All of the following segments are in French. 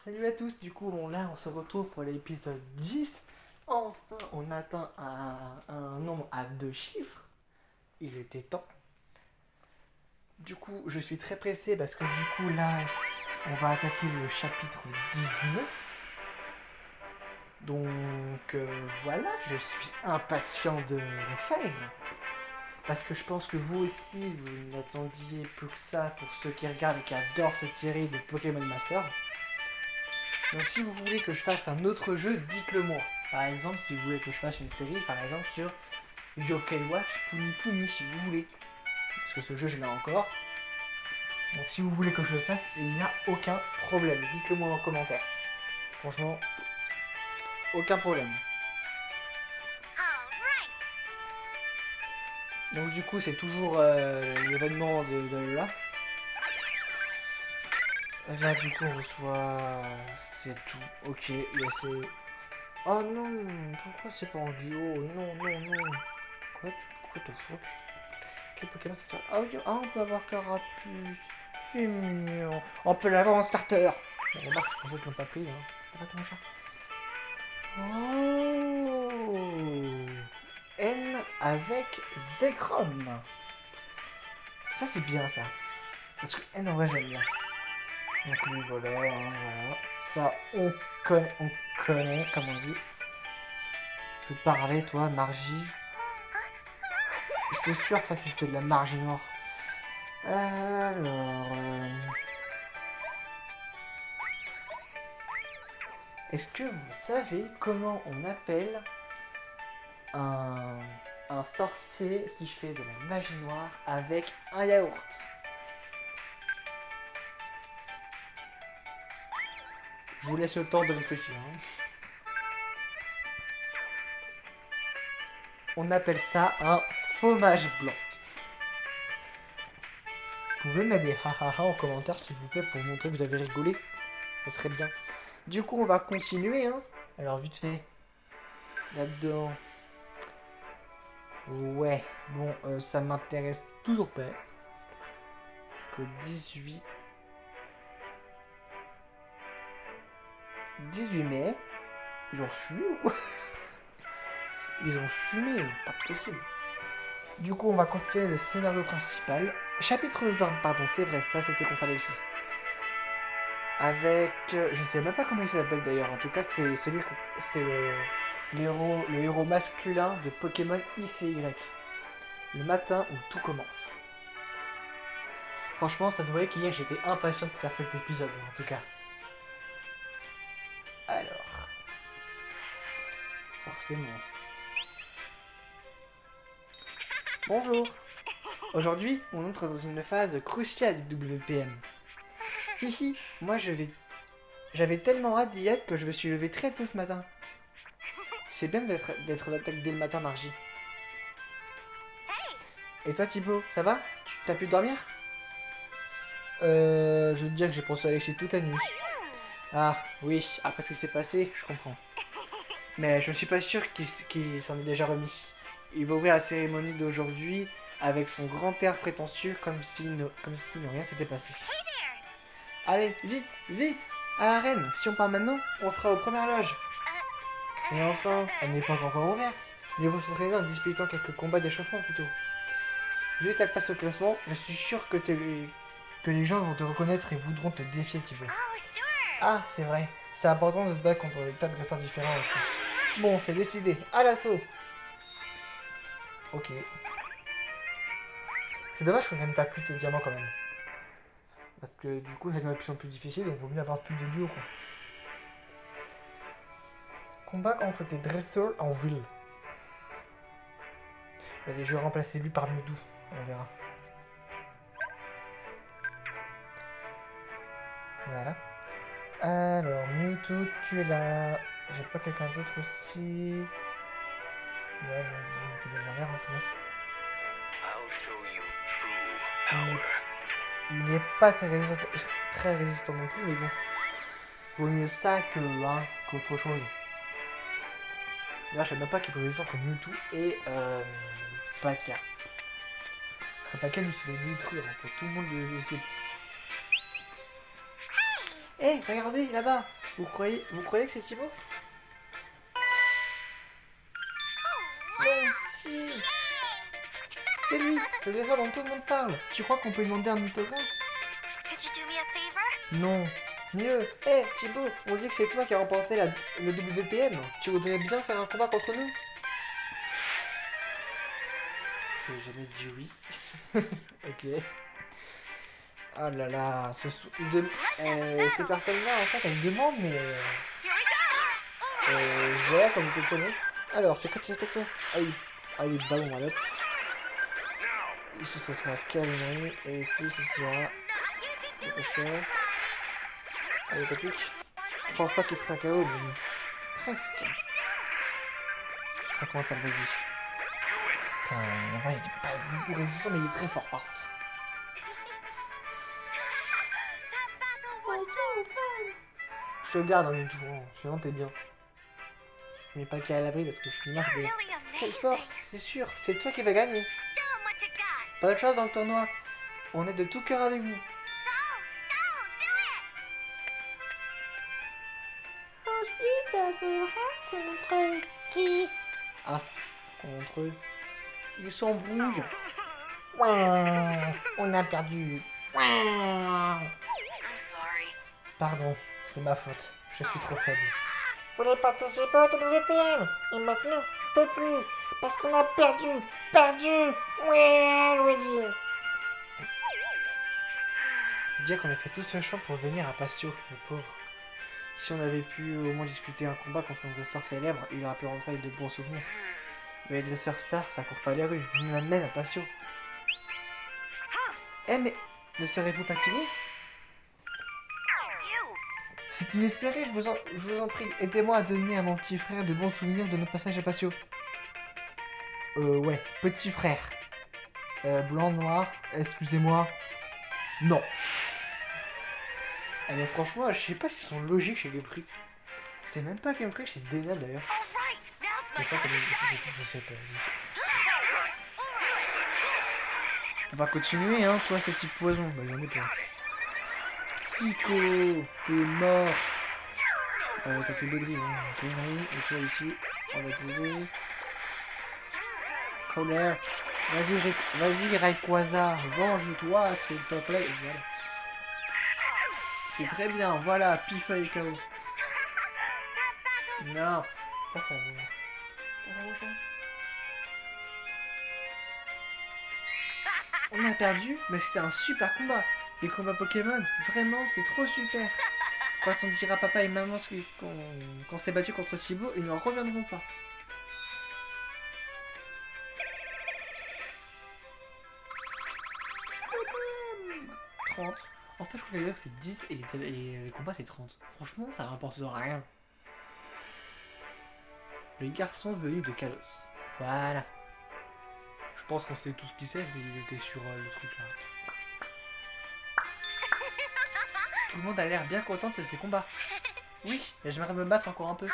Salut à tous, du coup là on se retrouve pour l'épisode 10. Enfin on atteint un nombre à 2 chiffres. Il était temps. Du coup je suis très pressé parce que du coup là on va attaquer le chapitre 19. Donc voilà, je suis impatient de le faire. Parce que je pense que vous aussi vous n'attendiez plus que ça pour ceux qui regardent et qui adorent cette série de Pokémon Masters. Donc si vous voulez que je fasse un autre jeu, dites-le moi. Par exemple, si vous voulez que je fasse une série, par exemple, sur Yokai Watch Puni Puni, si vous voulez. Parce que ce jeu, je l'ai encore. Donc si vous voulez que je le fasse, il n'y a aucun problème. Dites-le moi en commentaire. Franchement, aucun problème. Donc du coup, c'est toujours l'événement de là. Là, du coup, on reçoit... C'est tout. Ok, il y a ces... Oh non, pourquoi c'est pas en duo? Non, non, non. Quoi the fuck? Quel Pokémon c'est ça? Ah oui, ah, on peut avoir Carapuce. C'est mignon. On peut l'avoir en starter. Bon, remarque, c'est pour ceux qui l'ont pas pris. Hein. Arrête mon chat. Oh, N avec Zekrom. Ça, c'est bien ça. Parce que N en vrai, j'aime bien. Donc lui, voilà, hein, voilà. Ça, on connaît, comme on dit. Je vais te parler, toi, Margie. C'est sûr, toi, tu fais de la Margie noire. Alors... Est-ce que vous savez comment on appelle un sorcier qui fait de la magie noire avec un yaourt? Je vous laisse le temps de réfléchir. Hein. On appelle ça un fromage blanc. Vous pouvez mettre des ha en commentaire s'il vous plaît pour montrer que vous avez rigolé. Ça serait bien. Du coup, on va continuer. Hein. Alors, vite fait. Là-dedans. Ouais. Bon, ça m'intéresse toujours pas. Jusqu'au 18 mai. Ils ont fumé ou quoi? Ils ont fumé, pas possible. Du coup, on va continuer le scénario principal. Chapitre 20, pardon, c'est vrai, ça c'était qu'on fallait aussi. Avec... je sais même pas comment il s'appelle d'ailleurs, en tout cas c'est celui... C'est le héros masculin de Pokémon X et Y. Le matin où tout commence. Franchement, ça se voyait qu'hier j'étais impatient de faire cet épisode, en tout cas. Alors... Forcément... Bonjour. Aujourd'hui, on entre dans une phase cruciale du WPM. Hihi, moi j'avais tellement hâte d'y être que je me suis levé très tôt ce matin. C'est bien d'être d'attaque dès le matin, Margie. Et toi, Thibaut, ça va? T'as pu dormir? Je veux te dire que j'ai pensé à Alexis toute la nuit. Ah, oui, après ce qui s'est passé, je comprends. Mais je ne suis pas sûr qu'il s'en est déjà remis. Il va ouvrir la cérémonie d'aujourd'hui avec son grand air prétentieux comme si rien s'était passé. Allez, vite, vite, à l'arène. Si on part maintenant, on sera aux premières loges. Et enfin, elle n'est pas encore ouverte. Mieux vaut s'entraîner en disputant quelques combats d'échauffement plutôt. Vu ta place au classement, je suis sûr que les gens vont te reconnaître et voudront te défier, Thibaut. Ah, c'est vrai. C'est important de se battre contre des tas de dresseurs différents aussi. Bon, c'est décidé. À l'assaut. Ok. C'est dommage qu'on gagne pas plus de diamants quand même. Parce que du coup, ça devient de plus en plus difficile, donc il vaut mieux avoir plus de duos quoi. Combat contre tes dresseurs en ville. Vas-y, je vais remplacer lui par Mewtwo. On verra. Voilà. Alors, Mewtwo, tu es là. J'ai pas quelqu'un d'autre aussi. Ouais, non, je vais déjà en c'est bon. Il n'est pas très résistant non plus, mais bon. Vaut mieux ça qu'autre chose. D'ailleurs, je sais même pas qu'il peut résistir entre Mewtwo et Palkia. Parce que Palkia lui se fait détruire en fait. Tout le monde le sait. Hé, regardez là-bas. Vous croyez que c'est Thibaut? Non, si. C'est lui, le gars dont tout le monde parle. Tu crois qu'on peut lui demander un autographe? Non. Mieux. Hé, Thibaut, on dit que c'est toi qui as remporté le WPM. Tu voudrais bien faire un combat contre nous? Je n'ai jamais dit oui. Ok. Oh là là, ces personnes-là, en fait, elles demandent, mais... voilà, comme vous comprenez. Alors, c'est quoi? Ah oui, ballon à l'autre. Ici, ce sera Calmerie, et ici, ce sera... Allez, Patrick. Je pense pas qu'il sera KO, mais... Presque. Ça commence à le résister. Putain, en vrai, il est pas beaucoup résistant, mais il est très fort, par contre. Je te garde en une tour, sinon t'es bien. Mais pas le cas à l'abri parce que sinon c'est bien. Quelle force, c'est sûr, c'est toi qui vas gagner. Pas de chance dans le tournoi. On est de tout cœur avec vous. Ensuite, ça sera contre qui? Ah, contre eux. Ils s'embrouillent. On a perdu. Pardon, c'est ma faute. Je suis trop faible. Vous voulez participer au WPM? Et maintenant, je peux plus. Parce qu'on a perdu. Ouais, Luigi. Dire qu'on a fait tout ce chemin pour venir à Pastio, le pauvre. Si on avait pu au moins discuter un combat contre un dresseur célèbre, il aurait pu rentrer avec de bons souvenirs. Mais les dresseurs stars, ça court pas les rues, même à Pastio. Eh mais, ne serez-vous pas timide? C'est inespéré, je vous en prie. Aidez-moi à donner à mon petit frère de bons souvenirs de notre passage à Pastio. Ouais, petit frère. Blanc, noir, excusez-moi. Non. Eh mais franchement, je sais pas s'ils sont logiques chez Game Freak. C'est même pas Game Freak, c'est Dena d'ailleurs. Je sais pas. On va continuer, hein, toi, ce petit poison. Bah, j'en ai pas. Psycho, t'es mort. T'as fait Baudry, hein. Et toi ici, on va trouver. Colère. Vas-y, Rayquaza, venge-toi, s'il te plaît. Voilà. C'est très bien, voilà, Pifeuille KO. Non, pas ça. On a perdu, mais c'était un super combat. Les combats Pokémon, vraiment, c'est trop super. Quand on dira papa et maman qu'on s'est battu contre Thibaut, ils n'en reviendront pas. En fait, je crois que c'est 10 et les combats c'est 30. Franchement, ça rapporte rien. Le garçon venu de Kalos. Voilà. Je pense qu'on sait tout ce qu'il sait, il était sur le truc là. Tout le monde a l'air bien content de ces combats. Oui, et j'aimerais me battre encore un peu.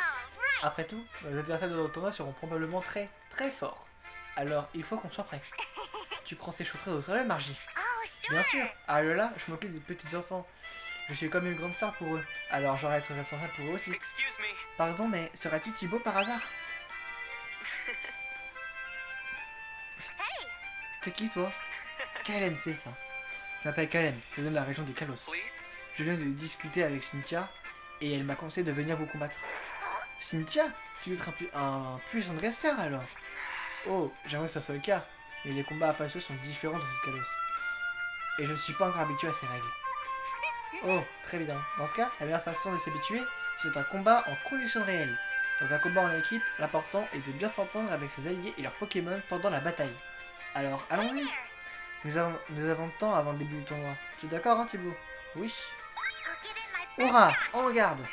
Après tout, les adversaires de notre tournoi seront probablement très très forts. Alors, il faut qu'on soit prêt. Tu prends ces choses très au sérieux, Margie? Bien sûr. Ah là, je m'occupe des petits enfants. Je suis comme une grande sœur pour eux. Alors j'aurais à être responsable pour eux aussi. Pardon, mais serais-tu Thibaut par hasard? C'est qui toi? Kalem, c'est ça. Je m'appelle Kalem, je viens de la région de Kalos. Je viens de discuter avec Cynthia et elle m'a conseillé de venir vous combattre. Cynthia? Tu veux être un puissant dresseur alors? Oh, j'aimerais que ça soit le cas, mais les combats à Pastio sont différents de ceux de Kalos. Et je ne suis pas encore habitué à ces règles. Oh, très bien. Dans ce cas, la meilleure façon de s'habituer, c'est un combat en conditions réelles. Dans un combat en équipe, l'important est de bien s'entendre avec ses alliés et leurs Pokémon pendant la bataille. Alors, allons-y. Nous avons le temps avant le début du tournoi. Tu es d'accord, hein, Thibaut? Oui. Hurrah! En garde!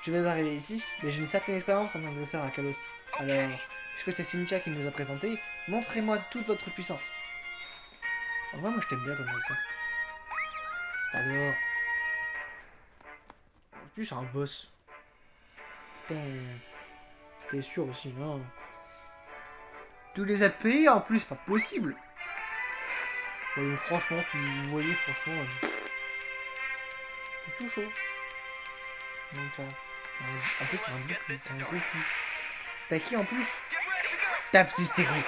Je viens d'arriver ici, mais j'ai une certaine expérience en tant que dresseur à Kalos. Alors, puisque c'est Cynthia qui nous a présenté, montrez-moi toute votre puissance. En vrai, moi je t'aime bien comme ça. C'est adore. En plus, c'est un boss. C'était sûr aussi, non? Tous les AP, en plus, pas possible. Franchement, vous voyez, franchement, c'est tout chaud. Donc, en plus, t'as un gros cul. T'as qui en plus? T'as Psystigri.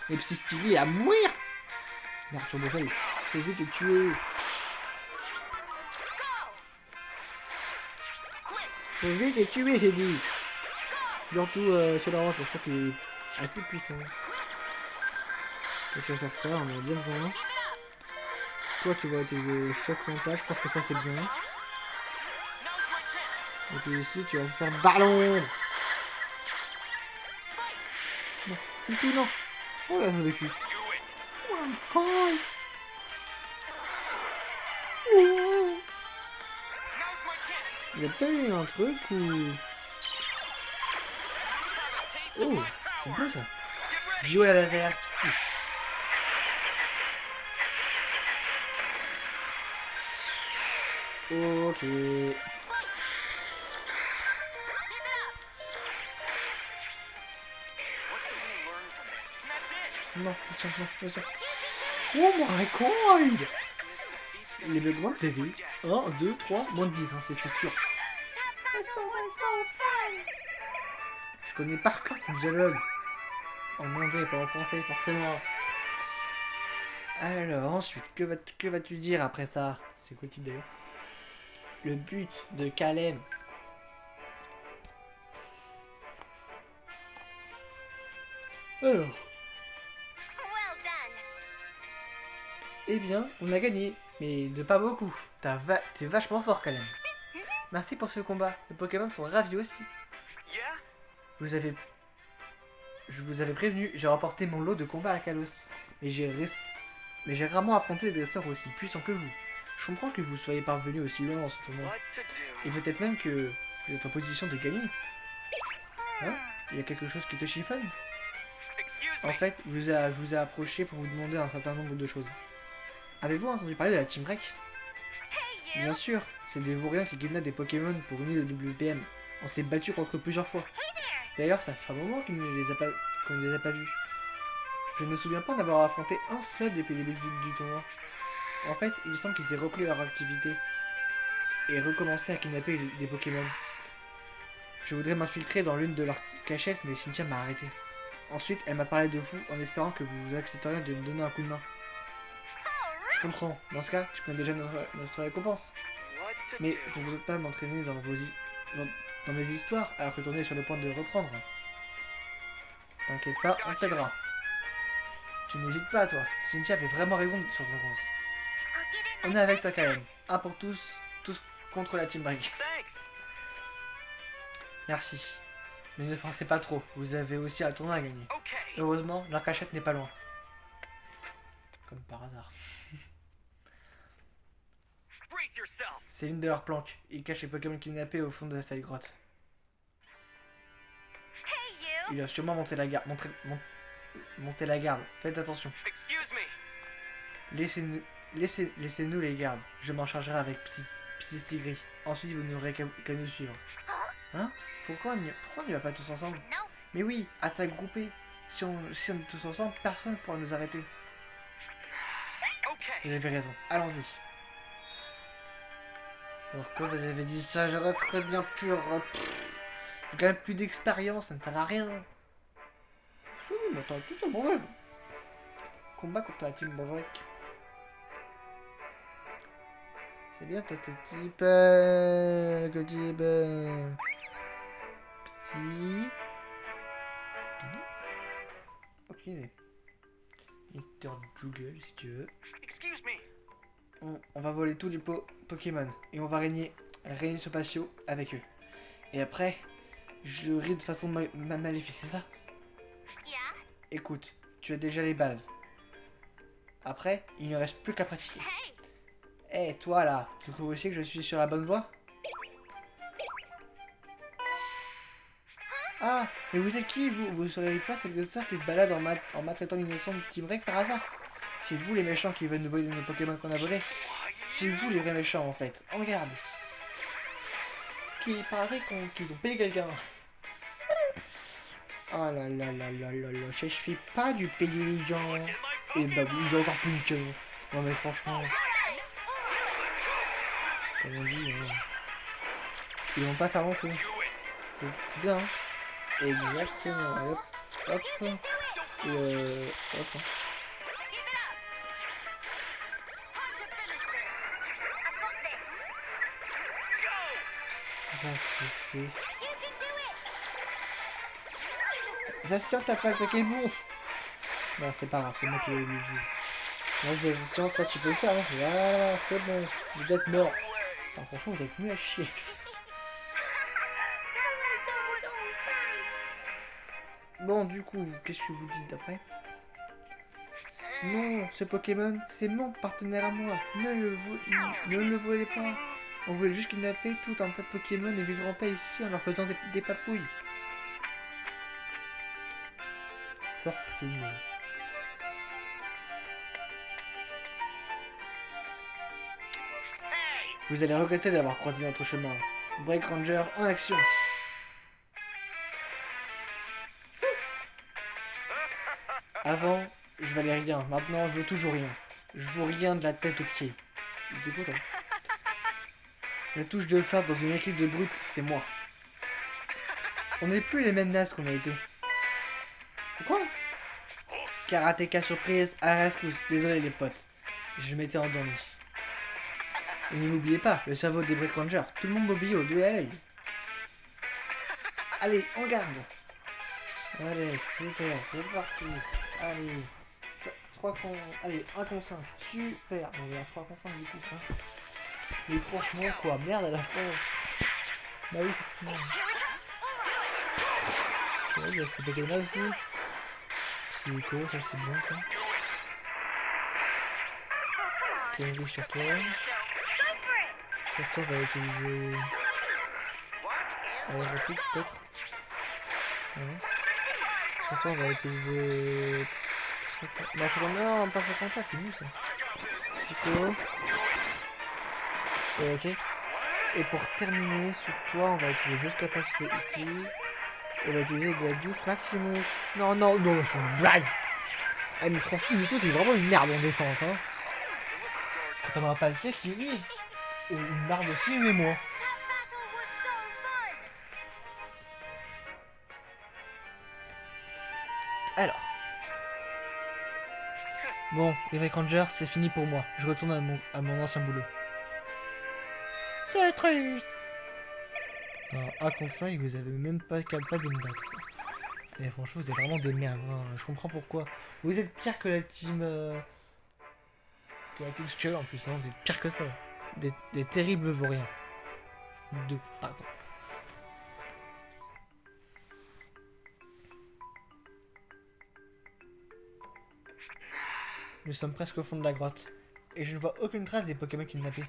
Et Psystigri à mourir. Merde, Turbo Feuille. C'est vite de tuer. Faut vite les tuer, j'ai dit. Surtout sur la roche, je crois qu'il est assez puissant. Qu'est-ce que je vais faire ça? On a bien besoin. Toi, tu vois tes chocs mentaux, je pense que ça c'est bien. Et puis ici, tu vas faire ballon. Non, du tout, non. Oh là, j'ai vécu. Oh, un con. Oh. Il y a pas eu un truc ou... Oh, c'est beau ça. Duo à laser, psy. Ok. Non, tiens, non, tiens. Oh my god! Les besoins de PV. 1, 2, 3, moins de 10, hein, c'est sûr. Je connais par cœur ton dialogue. En anglais, pas en français, forcément. Alors, ensuite, que vas-tu dire après ça? C'est quoi le titre d'ailleurs? Le but de Caleb. Alors. Eh bien, on a gagné, mais de pas beaucoup. T'es vachement fort, Caleb. Merci pour ce combat. Les Pokémon sont ravis aussi. Je vous avais prévenu, j'ai remporté mon lot de combats à Kalos. Mais j'ai rarement affronté des sorts aussi puissants que vous. Je comprends que vous soyez parvenu aussi loin en ce tournoi. Et peut-être même que vous êtes en position de gagner. Hein? Il y a quelque chose qui te chiffonne? En fait, je vous ai approché pour vous demander un certain nombre de choses. Avez-vous entendu parler de la Team Break? Bien sûr, c'est des vauriens qui kidnappent des Pokémon pour unir le WPM. On s'est battu contre eux plusieurs fois. D'ailleurs, ça fait un moment qu'on ne les a pas vus. Je ne me souviens pas d'avoir affronté un seul depuis le début du tournoi. En fait, il semble qu'ils aient repris leur activité et recommencé à kidnapper des Pokémon. Je voudrais m'infiltrer dans l'une de leurs cachettes, mais Cynthia m'a arrêté. Ensuite, elle m'a parlé de vous en espérant que vous accepteriez de me donner un coup de main. Je comprends. Dans ce cas, tu connais déjà notre récompense. Mais je ne veux pas m'entraîner dans mes histoires alors que ton est sur le point de reprendre. T'inquiète pas, on t'aidera. Tu n'hésites pas, toi. Cynthia avait vraiment raison sur ton compte. On est avec toi quand même. Un pour tous contre la Team Break. Merci. Mais ne forcez pas trop, vous avez aussi un tournoi à gagner. Heureusement, leur cachette n'est pas loin. Comme par hasard. C'est l'une de leurs planques. Ils cachent les Pokémon kidnappés au fond de cette grotte. Il a sûrement monté la garde. Monter la garde. Faites attention. Laissez-nous les gardes. Je m'en chargerai avec Psystigri. Ensuite, vous n'aurez qu'à nous suivre. Hein? Pourquoi on n'y va pas tous ensemble? Mais oui, attaque groupée. Si on est tous ensemble, personne ne pourra nous arrêter. Vous avez raison. Allons-y. Pourquoi vous avez dit ça? J'aurais très bien pu... J'ai quand même plus d'expérience, ça ne sert à rien. Oui, mais attends, tout est bon. Combat contre la Team Break. C'est bien, toi, t'es type... Psy... Aucune idée. Mister Google, si tu veux. On va voler tous les Pokémon. Et on va régner sur patio avec eux. Et après, je ris de façon maléfique, c'est ça? Écoute, tu as déjà les bases. Après, il ne reste plus qu'à pratiquer. Eh, toi là, tu trouves aussi que je suis sur la bonne voie? Ah, mais vous êtes qui, vous? Vous seriez pas cette sœur qui se balade en maltraitant l'innocent de Team Break par hasard? C'est vous les méchants qui veulent nous voler nos Pokémon qu'on a volés? C'est vous les vrais méchants en fait. Oh, regarde. Qui paraît qu'ils ont payé quelqu'un. Oh là là là là là là. Je fais pas du payer les gens. Et bah vous encore plus que... Non mais franchement... Comme on dit, hein. Ils vont pas faire long feu. C'est bien, hein. Exactement. Hop, hop. Hop. Ça suffit. Zacian, t'as pas attaqué le bon. Non, c'est pas grave, c'est moi qui l'ai dit. Vas-y, Zacian, ça tu peux le faire, hein. Voilà, c'est bon. Vous êtes mort. Enfin, franchement, vous êtes nuls à chier. Bon, du coup, qu'est-ce que vous dites après? Non, ce Pokémon, c'est mon partenaire à moi. Ne le volez pas. On voulait juste kidnapper tout un tas de Pokémon et vivre en paix ici en leur faisant des papouilles. Fortuné. Vous allez regretter d'avoir croisé notre chemin. Break Ranger en action. Avant, je valais rien. Maintenant, je veux toujours rien. Je veux rien de la tête aux pieds. C'est quoi, toi? La touche de phare dans une équipe de brutes, c'est moi. On n'est plus les mêmes nazes qu'on a été. Quoi? Karatéka surprise, à la rescousse. Désolé les potes. Je m'étais endormi. Et n'oubliez pas, le cerveau des Break Rangers. Tout le monde m'obéit au duel. Allez, en garde. Allez, super, c'est parti. Allez, 3 contre... Allez, 1 contre 5. Super. On va 3 contre 5 du coup. Hein. Mais franchement, quoi, merde à la fin. Bah oui, effectivement. Ouais, il y a ces Pokémon aussi. C'est quoi, ça c'est bien ça. Ok, sur toi. Sur toi, on va utiliser... rapide peut-être. Ouais. Sur toi, on va utiliser... Bah c'est comme non, pas sur contact, c'est nul ça. Psycho. Ok. Et pour terminer, sur toi, on va utiliser juste capacité ici. Et on va utiliser Gladius Maximus. Non, non, non, c'est une blague. Ah mais franchement, Nico, t'es vraiment une merde en défense, hein. Quand on aura pas le tech, il est une merde aussi, mais moi. Alors. Bon, les Break Rangers, c'est fini pour moi. Je retourne à mon ancien boulot. C'est triste. Alors, A contre 5, vous avez même pas capable de me battre. Et franchement, vous êtes vraiment des merdes. Hein. Je comprends pourquoi. Vous êtes pire que la team... que la team Skull en plus. Hein. Vous êtes pire que ça. Des terribles vauriens. 2, pardon. Nous sommes presque au fond de la grotte. Et je ne vois aucune trace des Pokémon kidnappés.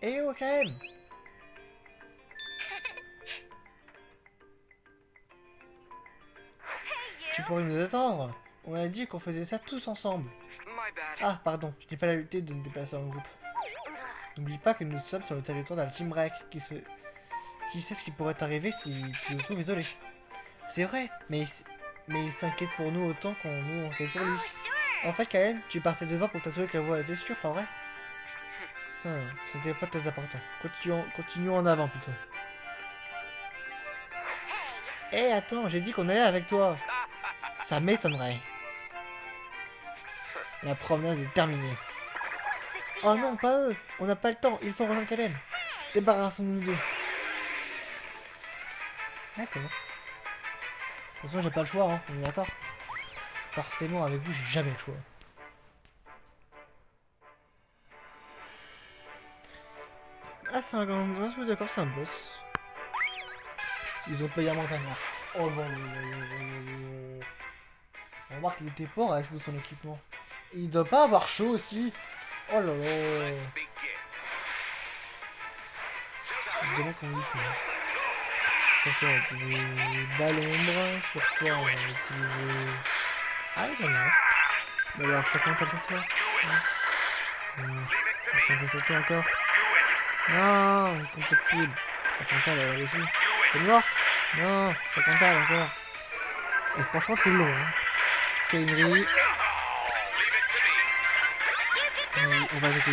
Eh oh, quand même. Tu pourrais nous attendre. On a dit qu'on faisait ça tous ensemble. Ah, pardon, je n'ai pas l'habitude de me déplacer en groupe. N'oublie pas que nous sommes sur le territoire d'un team break. Qui sait ce qui pourrait arriver si tu le trouves isolé. C'est vrai, mais il s'inquiète pour nous autant qu'on nous en fait pour lui. En fait, Kael, tu partais devant pour t'assurer que la voie était sûre, pas vrai? C'était pas très important. Continuons en avant, plutôt. Eh, attends, j'ai dit qu'on allait avec toi. Ça m'étonnerait. La promenade est terminée. Oh non, pas eux. On n'a pas le temps. Il faut rejoindre Kalen. Débarrassons-nous d'eux. D'accord. De toute façon, j'ai pas le choix, hein. On est d'accord? Forcément, avec vous, j'ai jamais le choix. Ah, c'est un grand... Je suis d'accord, c'est un boss. Ils ont payé un montagne. Oh bon, on remarque qu'il était fort avec tout son équipement. Il doit pas avoir chaud aussi. Oh là là. Évidemment qu'on lui fait. Sur toi, on va utiliser Balombre. Sur toi, on va utiliser... Ah, il y en a. Bah alors, je compte pour toi. Je compte toi encore. Non, je compte plus. Je compte pas là aussi. C'est mort. Non, je compte pas encore. Et franchement, c'est long. Hein. Kainri. On va attaquer.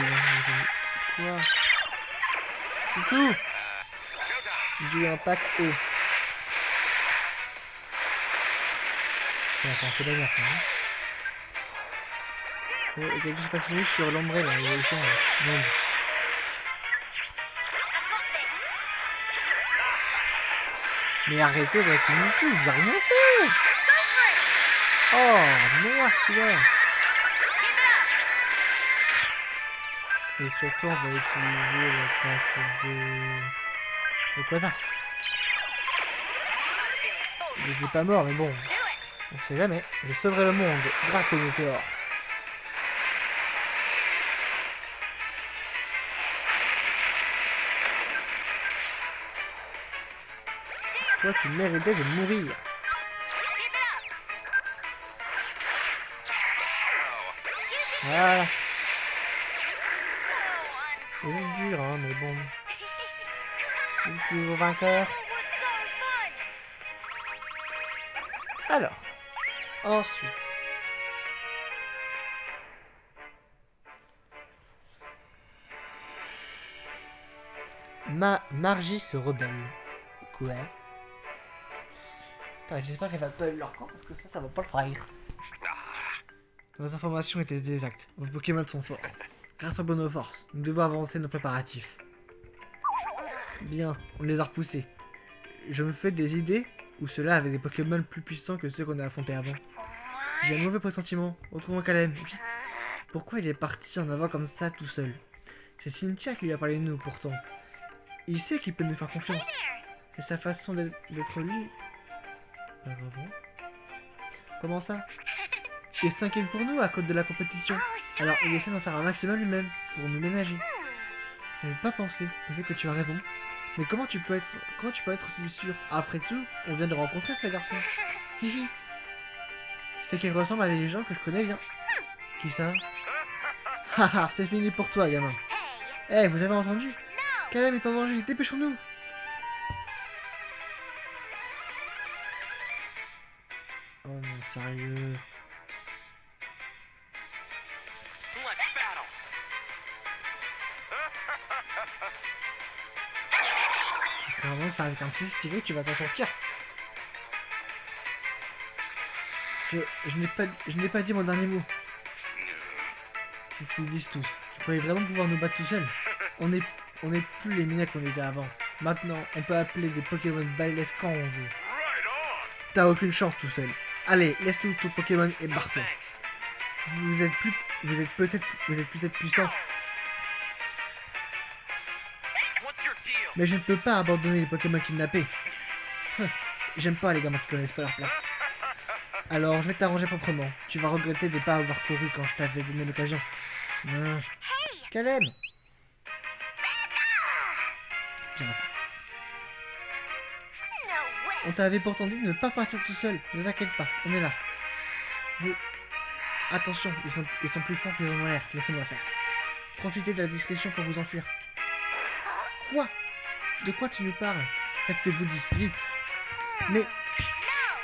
Quoi? C'est tout. Du impact haut. Attends, c'est la gaffe, hein. Il y a quelque chose qui continue sur l'ombrelle, là, l'évolution, là. Non. Mais arrêtez d'être inutile, j'ai rien fait. Oh, merde, celui-là. Et surtout, on va utiliser l'attaque de... C'est quoi ça? Il n'est pas mort, mais bon. On sait jamais. Je sauverai le monde grâce au météore. Toi, tu méritais de mourir. Voilà. C'est dur, hein, mais bon. C'est le plus gros vainqueur. Alors, ensuite. Margie se rebelle. Quoi? J'espère qu'elle va pas leur camp parce que ça va pas le faire. Nos informations étaient exactes. Vos Pokémon sont forts. Grâce aux bonnes forces, nous devons avancer nos préparatifs. Bien, on les a repoussés. Je me fais des idées où ceux-là avaient des Pokémon plus puissants que ceux qu'on a affrontés avant. J'ai un mauvais pressentiment. Retrouvons Calem, vite. Pourquoi il est parti en avant comme ça tout seul? C'est Cynthia qui lui a parlé de nous pourtant. Il sait qu'il peut nous faire confiance. C'est sa façon d'être lui. Bravo. Comment ça? Il s'inquiète pour nous à cause de la compétition. Alors il essaie d'en faire un maximum lui-même pour nous ménager. Je n'avais pas pensé. Peut-être que tu as raison. Mais comment tu peux être aussi sûr? Après tout, on vient de rencontrer ce garçon. Hihi. C'est qu'il ressemble à des gens que je connais bien. Qui ça? Haha, c'est fini pour toi, gamin. Eh, vous avez entendu? Calem est en danger, dépêchons-nous. Oh non, sérieux. C'est vraiment ça avec un petit stylo, tu vas t'en sortir. Je n'ai pas dit mon dernier mot. C'est ce qu'ils disent tous. Tu croyais vraiment pouvoir nous battre tout seul? On n'est plus les minets qu'on était avant. Maintenant, on peut appeler des Pokémon balèzes quand on veut. T'as aucune chance tout seul. Allez, laisse-nous ton Pokémon et barre-toi. Vous êtes peut-être puissant. Mais je ne peux pas abandonner les Pokémon kidnappés. J'aime pas les gamins qui connaissent pas leur place. Alors, je vais t'arranger proprement. Tu vas regretter de ne pas avoir couru quand je t'avais donné l'occasion. Calem! On t'avait pourtant dit de ne pas partir tout seul. Ne t'inquiète pas, on est là. Attention, ils sont plus forts que les hommes en l'air. Laissez-moi faire. Profitez de la discrétion pour vous enfuir. Quoi? De quoi tu nous parles? Faites ce que je vous dis, vite.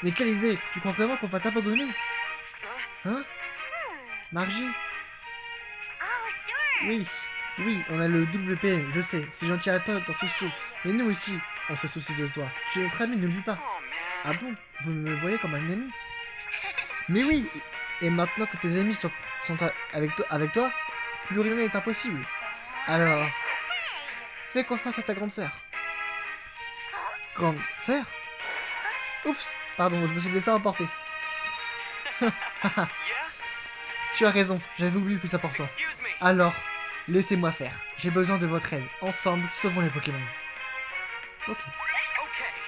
Mais quelle idée? Tu crois vraiment qu'on va t'abandonner? Hein? Margie? Oui, on a le WPM, je sais. C'est gentil à toi de t'en soucier. Mais nous aussi, on se soucie de toi. Tu es notre ami, n'oublie pas. Ah bon? Vous me voyez comme un ami? Mais oui! Et maintenant que tes amis sont avec toi, plus rien n'est impossible. Alors, fais confiance à ta grande sœur. Grande sœur? Oups, pardon, je me suis laissé emporter. Tu as raison, j'avais oublié le plus important. Alors, laissez-moi faire. J'ai besoin de votre aide. Ensemble, sauvons les Pokémon. Ok.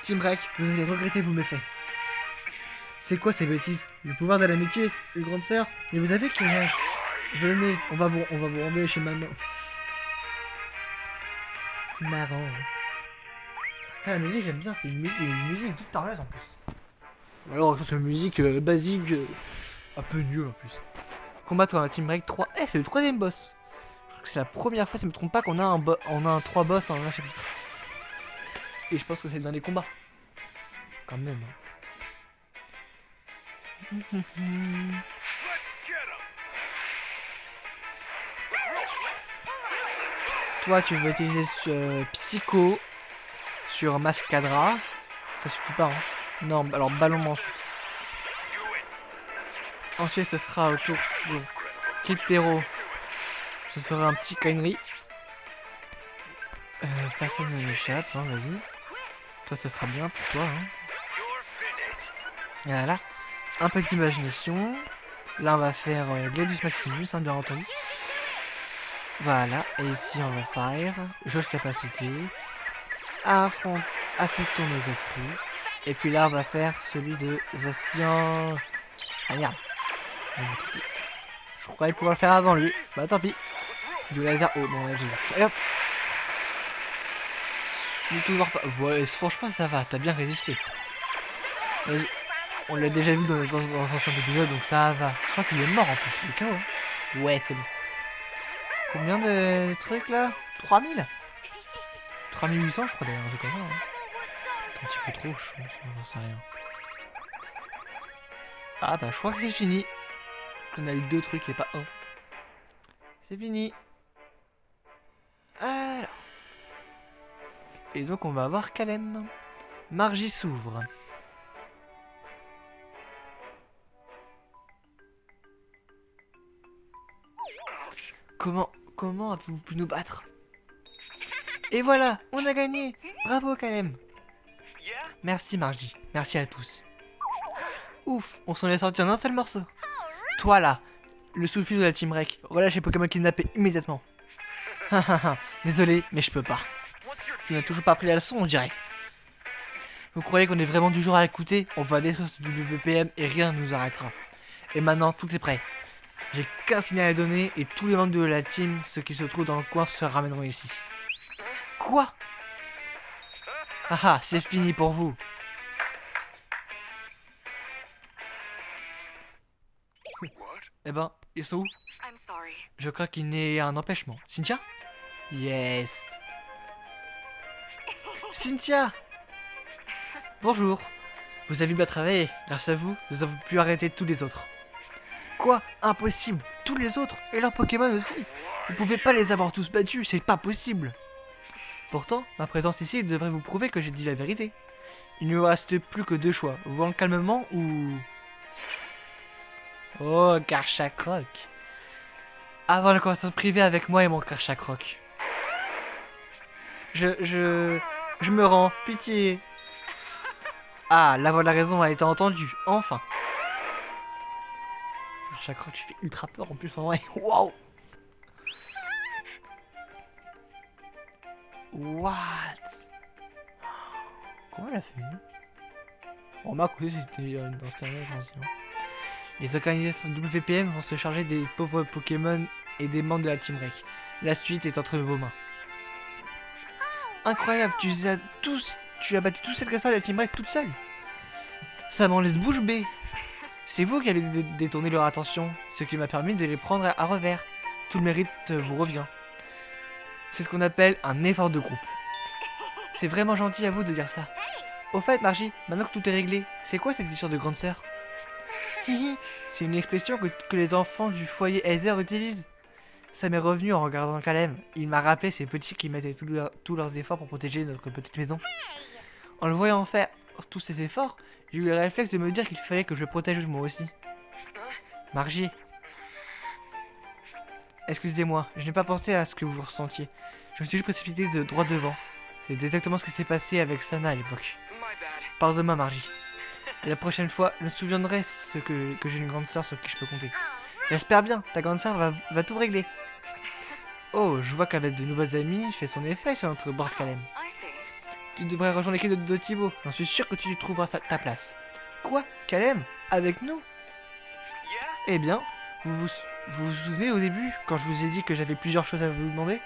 Team Break, vous allez regretter vos méfaits. C'est quoi ces bêtises? Le pouvoir de l'amitié? Une grande sœur? Mais vous avez quel âge? Venez, on va vous renvoyer chez maman. C'est marrant. Hein. Ah, la musique, j'aime bien, c'est une musique victorieuse en plus. Alors, c'est une musique basique, un peu nulle en plus. Combattre un Team Break 3. Eh, c'est le troisième boss. Je crois que c'est la première fois, si je me trompe pas, qu'on a un 3 boss en un chapitre. Et je pense que c'est dans les combats. Quand même. Hein. toi tu veux utiliser Psycho sur Mascadra. Ça suffit pas, hein. Non, alors ballon ensuite. Ensuite, ce sera au tour sur Cryptero. Ce sera un petit connerie. Personne ne m'échappe, hein, vas-y. Toi, ça sera bien pour toi, hein. Voilà. Un peu d'imagination. Là, on va faire Gladius Maximus, hein, bien entendu. Voilà. Et ici, on va faire jauge capacité. Affûtons nos esprits. Et puis là, on va faire celui de Zacian. Ah merde. Je croyais pouvoir le faire avant lui. Bah tant pis. Du laser. Oh bon, là j'ai vu. Et hop. Du tout voir pas. Ouais, franchement, ça va. T'as bien résisté. On l'a déjà vu dans l'ancien épisode, donc ça va. Je crois qu'il est mort en plus. Il est KO. Hein. Ouais, c'est bon. Combien de trucs là? 3000 3800 je crois d'ailleurs, c'est comme ça. Hein. Un petit peu trop, je pense, j'en sais rien. Ah bah je crois que c'est fini. On a eu 2 trucs et pas un. C'est fini. Alors. Et donc on va avoir Kalem. Margie s'ouvre. Comment avez-vous pu nous battre? Et voilà, on a gagné. Bravo Kalem. Merci Margie, merci à tous. Ouf, on s'en est sorti en un seul morceau. Toi là, le sous-fil de la Team Rec, relâche les Pokémon kidnappés immédiatement. Désolé, mais je peux pas. Tu n'as toujours pas appris la leçon, on dirait. Vous croyez qu'on est vraiment du genre à écouter? On va détruire ce WPM et rien ne nous arrêtera. Et maintenant, tout est prêt. J'ai qu'un signal à donner et tous les membres de la team, ceux qui se trouvent dans le coin, se ramèneront ici. Quoi? Ah, c'est fini pour vous. Eh ben, ils sont où? Je crois qu'il n'est un empêchement. Cynthia? Yes. Cynthia! Bonjour. Vous avez bien travaillé. Grâce à vous, nous avons pu arrêter tous les autres. Quoi? Impossible. Tous les autres? Et leurs Pokémon aussi? Vous pouvez pas les avoir tous battus, c'est pas possible. Pourtant, ma présence ici devrait vous prouver que j'ai dit la vérité. Il ne vous reste plus que 2 choix. Vous en calmement ou... Oh, Karchakroc. Avoir une conversation privée avec moi et mon Karchakroc. Je me rends. Pitié. Ah, la voix de la raison a été entendue. Enfin. Karchakroc, tu fais ultra peur en plus en vrai. Waouh. What? Comment elle a fait? On remarque que c'était une installation. Les organisations WPM vont se charger des pauvres Pokémon et des membres de la Team Rec. La suite est entre vos mains. Incroyable, tu as battu tous ces agresseurs de la Team Rec toute seule. Ça m'en laisse bouche bée. C'est vous qui avez détourné leur attention, ce qui m'a permis de les prendre à revers. Tout le mérite vous revient. C'est ce qu'on appelle un effort de groupe. C'est vraiment gentil à vous de dire ça. Au fait, Margie, maintenant que tout est réglé, c'est quoi cette histoire de grande sœur? C'est une expression que les enfants du foyer Heather utilisent. Ça m'est revenu en regardant Kalem. Il m'a rappelé ces petits qui mettaient tous leurs efforts pour protéger notre petite maison. En le voyant faire tous ces efforts, j'ai eu le réflexe de me dire qu'il fallait que je le protège moi aussi. Margie. Excusez-moi, je n'ai pas pensé à ce que vous ressentiez. Je me suis juste précipité de droit devant. C'est exactement ce qui s'est passé avec Sana à l'époque. Pardonne-moi, Margie. Et la prochaine fois, je me souviendrai que j'ai une grande sœur sur qui je peux compter. J'espère bien, ta grande sœur va tout régler. Oh, je vois qu'avec de nouveaux amis, fait son effet sur notre bar Kalem. Tu devrais rejoindre l'équipe de Thibaut. J'en suis sûr que tu trouveras ta place. Quoi? Kalem? Avec nous? Eh bien, vous vous souvenez au début, quand je vous ai dit que j'avais plusieurs choses à vous demander?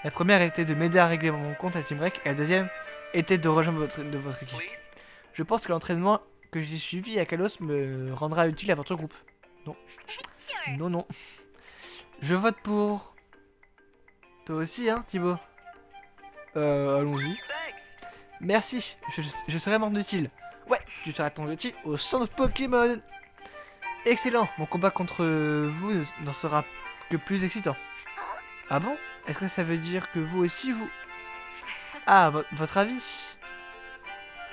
La première était de m'aider à régler mon compte à Team Rec, et la deuxième était de rejoindre votre équipe. Je pense que l'entraînement que j'ai suivi à Kalos me rendra utile à votre groupe. Non. Non, non. Je vote pour... Toi aussi, hein, Thibaut? Allons-y. Merci, je serai membre utile. Ouais, tu seras ton utile au centre Pokémon. Excellent, mon combat contre vous n'en sera que plus excitant. Ah bon? Est-ce que ça veut dire que vous aussi, vous... Ah, votre avis?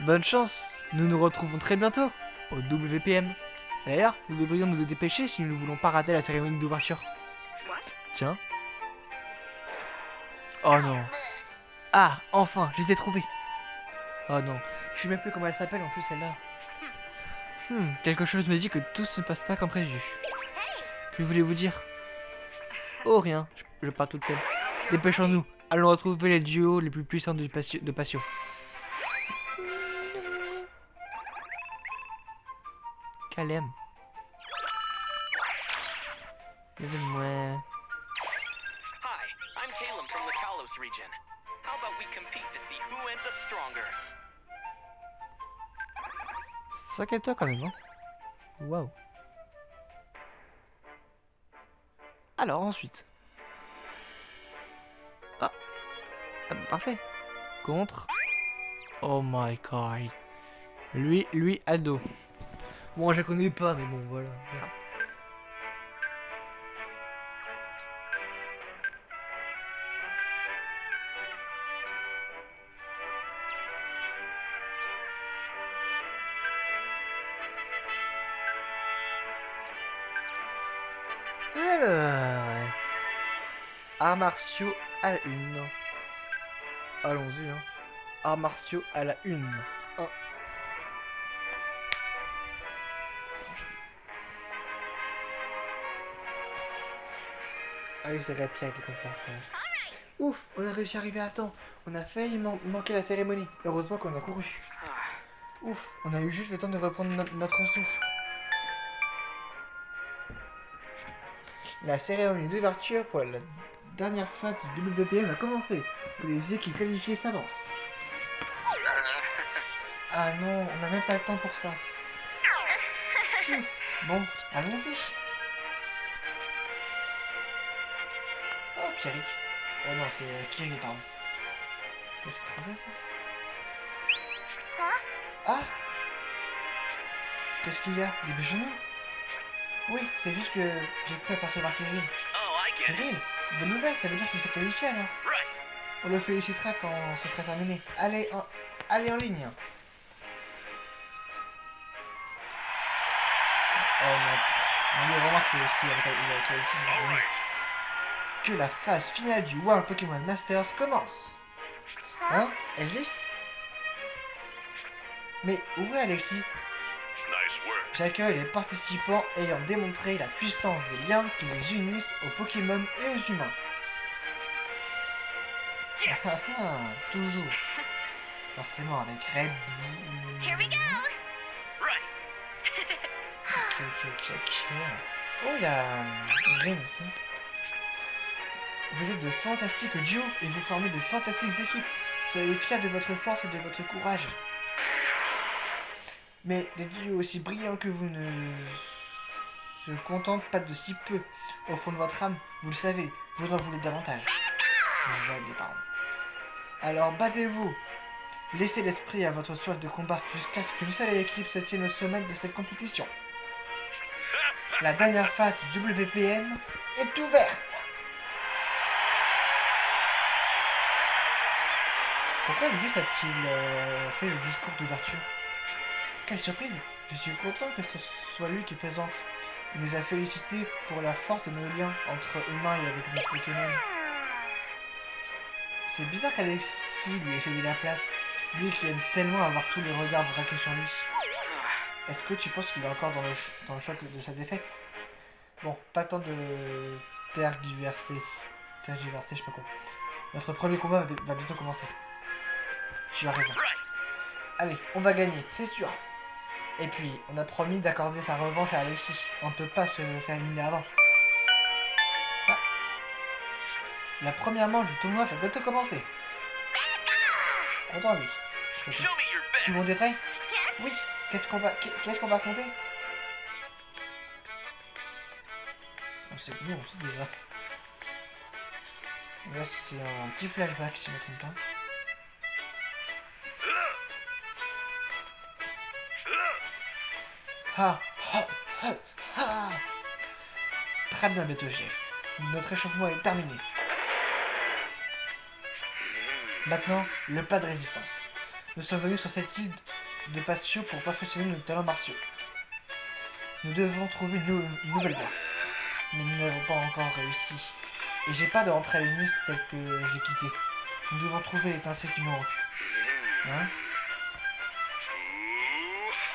Bonne chance, nous nous retrouvons très bientôt au WPM. D'ailleurs, nous devrions nous dépêcher si nous ne voulons pas rater la cérémonie d'ouverture. Tiens. Oh non. Ah, enfin, je les ai trouvés. Oh non, je sais même plus comment elle s'appelle en plus celle-là. Quelque chose me dit que tout se passe pas comme prévu. Que voulez-vous dire? Oh rien, je pars toute seule. Dépêchons-nous, allons retrouver les duos les plus puissants de Patio. Calem. Aide-moi. Hi, I'm Caleb from the Kalos region. How about we compete to see who ends up stronger? C'est ça qu'elle toi quand même, hein. Waouh. Alors ensuite. Ah. Parfait. Contre. Oh my god. Lui, Aldo. Bon, je la connais pas, mais bon, voilà. Alors, arts martiaux à la une. Allons-y, hein. Arts martiaux à la une. Un. Ah oui, c'est Pierre qui est comme ça. Ouf, on a réussi à arriver à temps. On a failli manquer la cérémonie. Heureusement qu'on a couru. Ouf, on a eu juste le temps de reprendre notre souffle. La cérémonie d'ouverture pour la dernière phase du WPM a commencé. Que les équipes qualifiées s'avancent. Ah non, on n'a même pas le temps pour ça. Bon, allons-y. Oh, Pierrick. Non, c'est Kiri, pardon. Qu'est-ce que tu fais ça? Ah! Qu'est-ce qu'il y a? Des déjeuner? Oui, c'est juste que j'ai cru apercevoir Kirill. Kirill, bonne nouvelle, ça veut dire qu'il s'est qualifié alors. On le félicitera quand ce sera terminé. Allez en ligne. Oh non. Mais remarque, c'est aussi avec la que la phase finale du World Pokémon Masters commence. Hein, Elvis? Mais où est Alexis? J'accueille les participants ayant démontré la puissance des liens qui les unissent aux Pokémon et aux humains. Toujours. Forcément avec Red. Here we go. Ok. Oh, il y a Green aussi. Vous êtes de fantastiques duos et vous formez de fantastiques équipes. Soyez fiers de votre force et de votre courage. Mais des duos aussi brillants que vous ne se contentent pas de si peu. Au fond de votre âme, vous le savez, vous en voulez davantage. Alors battez-vous. Laissez l'esprit à votre soif de combat jusqu'à ce qu'une seule équipe se tienne au sommet de cette compétition. La dernière phase du WPM est ouverte. Pourquoi Elvis a-t-il fait le discours d'ouverture? Quelle surprise! Je suis content que ce soit lui qui présente. Il nous a félicités pour la force de nos liens entre humains et avec nos Pokémon. C'est bizarre qu'Alexis lui ait cédé la place, lui qui aime tellement avoir tous les regards braqués sur lui. Est-ce que tu penses qu'il est encore dans le choc de sa défaite? Bon, pas tant de tergiverser, je sais pas quoi. Notre premier combat va bientôt commencer. Tu as raison. Allez, on va gagner, c'est sûr. Et puis, on a promis d'accorder sa revanche à Alexis. On ne peut pas se faire éliminer avant. Ah. La première manche du tournoi va bientôt commencer. Content lui. Tout le monde est prêt? Oui. Qu'est-ce qu'on va compter? On sait déjà. Là, c'est un petit flashback si je ne me trompe pas. Très bien, bientôt, chef. Notre échauffement est terminé. Maintenant, le pas de résistance. Nous sommes venus sur cette île de pasture pour perfectionner nos talents martiaux. Nous devons trouver une nouvelle voie. Mais nous n'avons pas encore réussi. Et j'ai pas de rentrer à l'Unis tel que j'ai quitté. Nous devons trouver l'étincelle qui nous manque. Hein?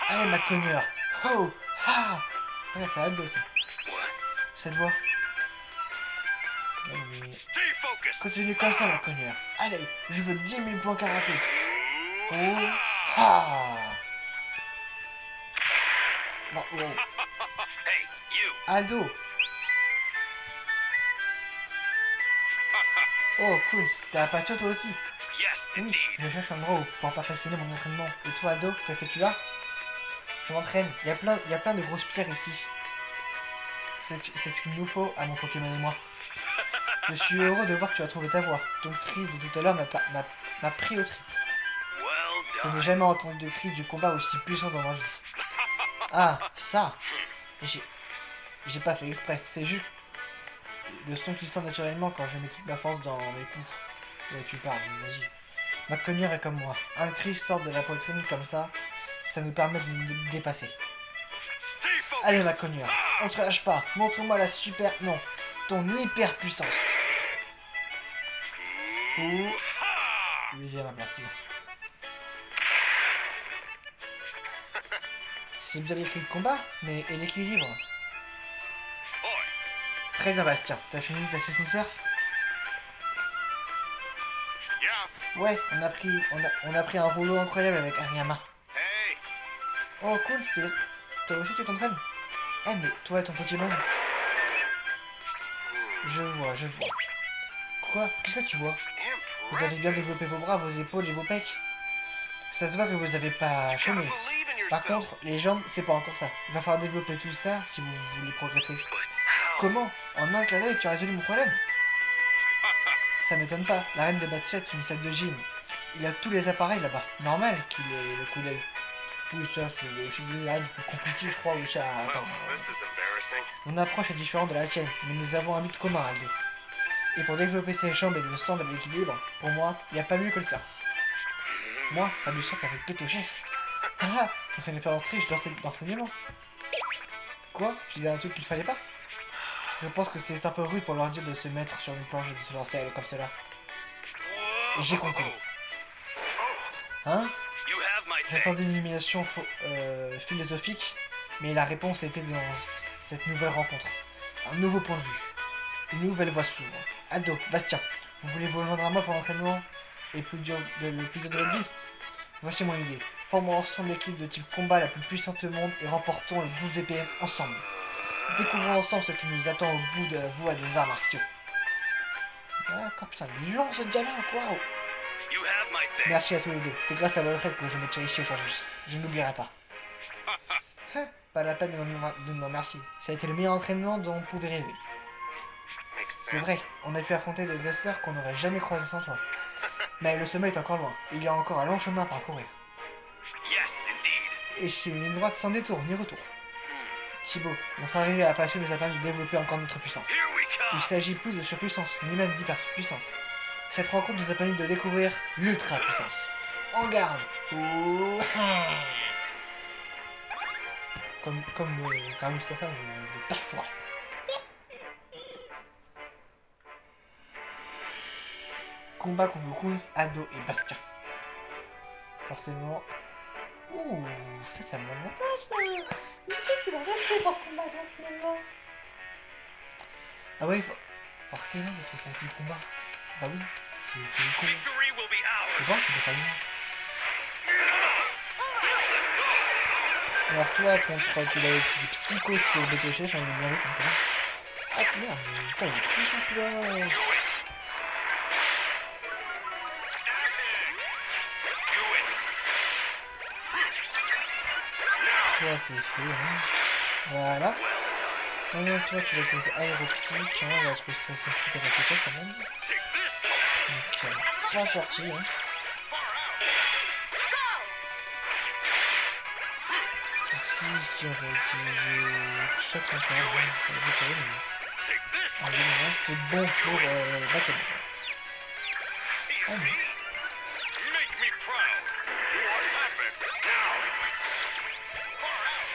Allez, ma cogneur! Oh! Ha! Ouais, ça a de ça. Cette voix. Mais... continue comme ça, ma cogneur. Allez, je veux 10 000 points karaté. Oh! Ha! Bon, oh. Hey, you. Ado! Oh, cool, t'as la passion toi aussi? Yes, Oui, indeed. je cherche un endroit pour perfectionner mon entraînement. Et toi, ado, que fais-tu là? Je m'entraîne. Il y a plein de grosses pierres ici. C'est ce qu'il nous faut à mon Pokémon et moi. Je suis heureux de voir que tu as trouvé ta voie. Ton cri de tout à l'heure m'a pris au trip. Je n'ai jamais entendu de cri du combat aussi puissant dans ma vie. Ah, ça! J'ai pas fait exprès. C'est juste le son qui sort naturellement quand je mets toute ma force dans mes coups. Ouais, tu parles, vas-y. Ma cogneur est comme moi. Un cri sort de la poitrine comme ça nous permet de nous dépasser. Allez, ma cogneur, on te lâche pas. Montre-moi la super... non, ton hyper puissance. Ouh. Oui, j'ai ma place. C'est bien l'écrit de combat, mais et l'équilibre? Très bien, Bastien. T'as fini ta session de surf? Ouais, on a pris un rouleau incroyable avec Ariama. Oh, cool, c'était... Toi aussi, tu t'entraînes? Eh, mais toi et ton Pokémon? Je vois. Quoi? Qu'est-ce que tu vois? Vous avez bien développé vos bras, vos épaules et vos pecs. Ça se voit que vous avez pas chômé. Par contre, les jambes, c'est pas encore ça. Il va falloir développer tout ça si vous voulez progresser. Comment? En un clin d'œil, tu as résolu mon problème? Ça m'étonne pas. La reine de Bastia est une salle de gym. Il a tous les appareils là-bas. Normal qu'il ait le coup d'œil. Oui, ça, c'est le plus compliqué, je crois, oui, ça... Attends. Mon approche est différente de la tienne, mais nous avons un but commun à deux. Et pour développer ses jambes et le sens de l'équilibre, pour moi, il n'y a pas mieux que le surf. Moi, faire du surf avec Péto Chef. Ah, on fait une référence riche d'enseignement. Quoi? J'ai dit un truc qu'il fallait pas? Je pense que c'est un peu rude pour leur dire de se mettre sur une planche et de se lancer à l'eau comme cela. J'ai compris. Hein? J'attendais une illumination philosophique, mais la réponse était dans cette nouvelle rencontre. Un nouveau point de vue. Une nouvelle voie s'ouvre. Ado, Bastien, vous voulez vous rejoindre à moi pour l'entraînement et le plus dur de votre vie? Voici mon idée. Formons ensemble l'équipe de type combat la plus puissante au monde et remportons les 12 VPM ensemble. Découvrons ensemble ce qui nous attend au bout de la voie des arts martiaux. D'accord, putain, il est long ce gars-là, waouh! Merci à tous les deux. C'est grâce à votre aide que je me tiens ici aujourd'hui. Je n'oublierai pas. Pas la peine de me remercier. Ça a été le meilleur entraînement dont on pouvait rêver. C'est vrai, on a pu affronter des adversaires qu'on n'aurait jamais croisés sans toi. Mais le sommet est encore loin. Il y a encore un long chemin à parcourir. Et c'est une ligne droite sans détour ni retour. Thibaut, notre arrivée à la passion nous a permis de développer encore notre puissance. Il ne s'agit plus de surpuissance, ni même d'hyperpuissance. Cette rencontre nous a permis de découvrir l'ultra-puissance. En garde! Comme par Mustapha, le Dark. Combat contre Kunz, Ado et Bastien. Forcément... Ouh, ça me montage ça! Mais qu'est-ce qu'il a resté pour combattre finalement? Ah ouais, forcément, parce que c'est un petit combat. Bah oui, c'est con. C'est bon, c'est pas bien. Alors toi, contre tu l'avais dit psycho sur Péto Chef, on est bien vu comme ça. Ah merde, putain, il est puissant celui-là. Toi, c'est sûr, hein. Voilà. Maintenant, toi, tu vas être aéroptique, hein, parce que ça c'est super efficace quand même. Donc, 3 sorties, hein. Ici, je dirais que chaque fois, c'est bon pour Battle. Ah oui. me proud. You are epic. Now. Far out.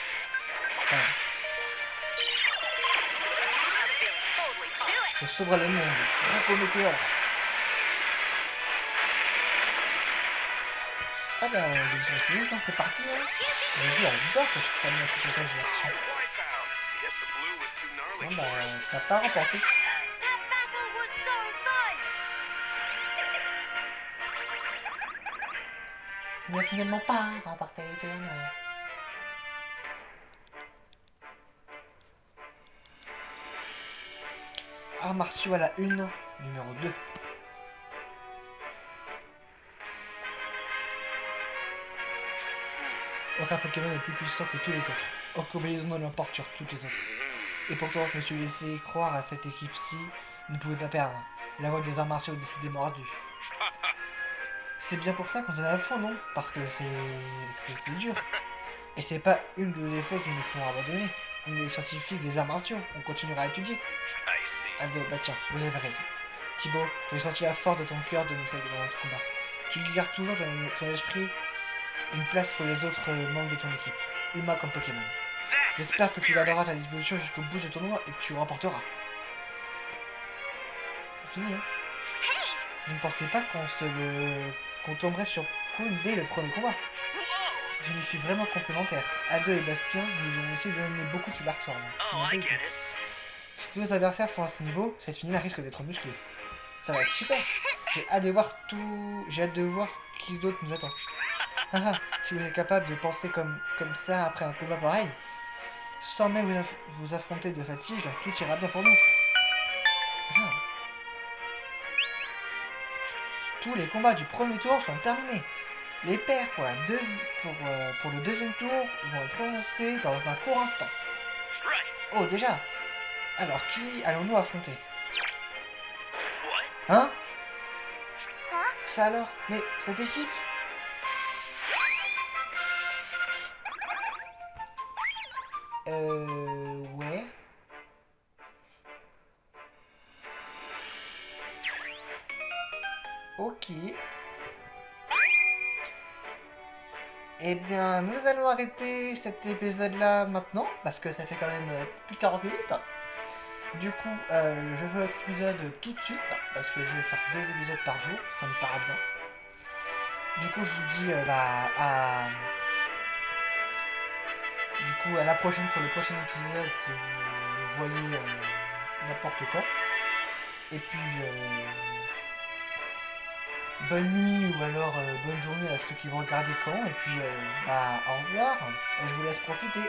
Enfin, I feel totally do it. je sauverai le monde. Draco météore. Ah bah, c'est parti, hein. Vas-y, on va que je prenne notre étage d'action. Wipeout. Guess the blue was too gnarly Bon for bah, us. t'as pas remporté. That battle was so fun. Tu n'as finalement pas remporté les tournois. Arts martiaux à la 1, numéro 2. Aucun Pokémon est plus puissant que tous les autres. Aucune combinaison ne l'emporte sur toutes les autres. Et pourtant, je me suis laissé croire à cette équipe-ci ne pouvait pas perdre. La voix des arts martiaux est décidée mordue. C'est bien pour ça qu'on se donne à fond, non? Parce que c'est dur. Et c'est pas une de les faits qui nous font abandonner. On est des scientifiques des arts martiaux. On continuera à étudier. I see. Aldo, bah tiens, vous avez raison. Thibaut, j'ai senti la force de ton cœur dans notre combat. Tu gardes toujours dans ton esprit une place pour les autres membres de ton équipe, humains comme Pokémon. That's the J'espère que tu spirit. garderas ta disposition jusqu'au bout du tournoi et que tu remporteras. C'est fini, hein? Hey, Je ne pensais pas qu'on tomberait sur Kun dès le premier combat. C'est une équipe vraiment complémentaire. Aldo et Bastien nous ont aussi donné beaucoup de superformes. Oh, I get it. Si tous nos adversaires sont à ce niveau, cette finale risque d'être musclée. Ça va être super. J'ai hâte de voir ce qui d'autre nous attend. Haha, si vous êtes capable de penser comme ça après un combat pareil, sans même vous affronter de fatigue, tout ira bien pour nous. Ah. Tous les combats du premier tour sont terminés. Les paires pour le deuxième tour vont être annoncés dans un court instant. Right. Oh, déjà. Alors, qui allons-nous affronter? What? Hein? huh? Ça alors? Mais cette équipe? Ouais. Ok. Eh bien, nous allons arrêter cet épisode-là maintenant, parce que ça fait quand même plus de 40 minutes. Du coup, je fais l'autre épisode tout de suite, parce que je vais faire 2 épisodes par jour, ça me paraît bien. Du coup, je vous dis à la prochaine pour le prochain épisode, si vous voyez n'importe quand. Et puis, bonne nuit ou alors bonne journée à ceux qui vont regarder quand. Et puis, au revoir. Je vous laisse profiter.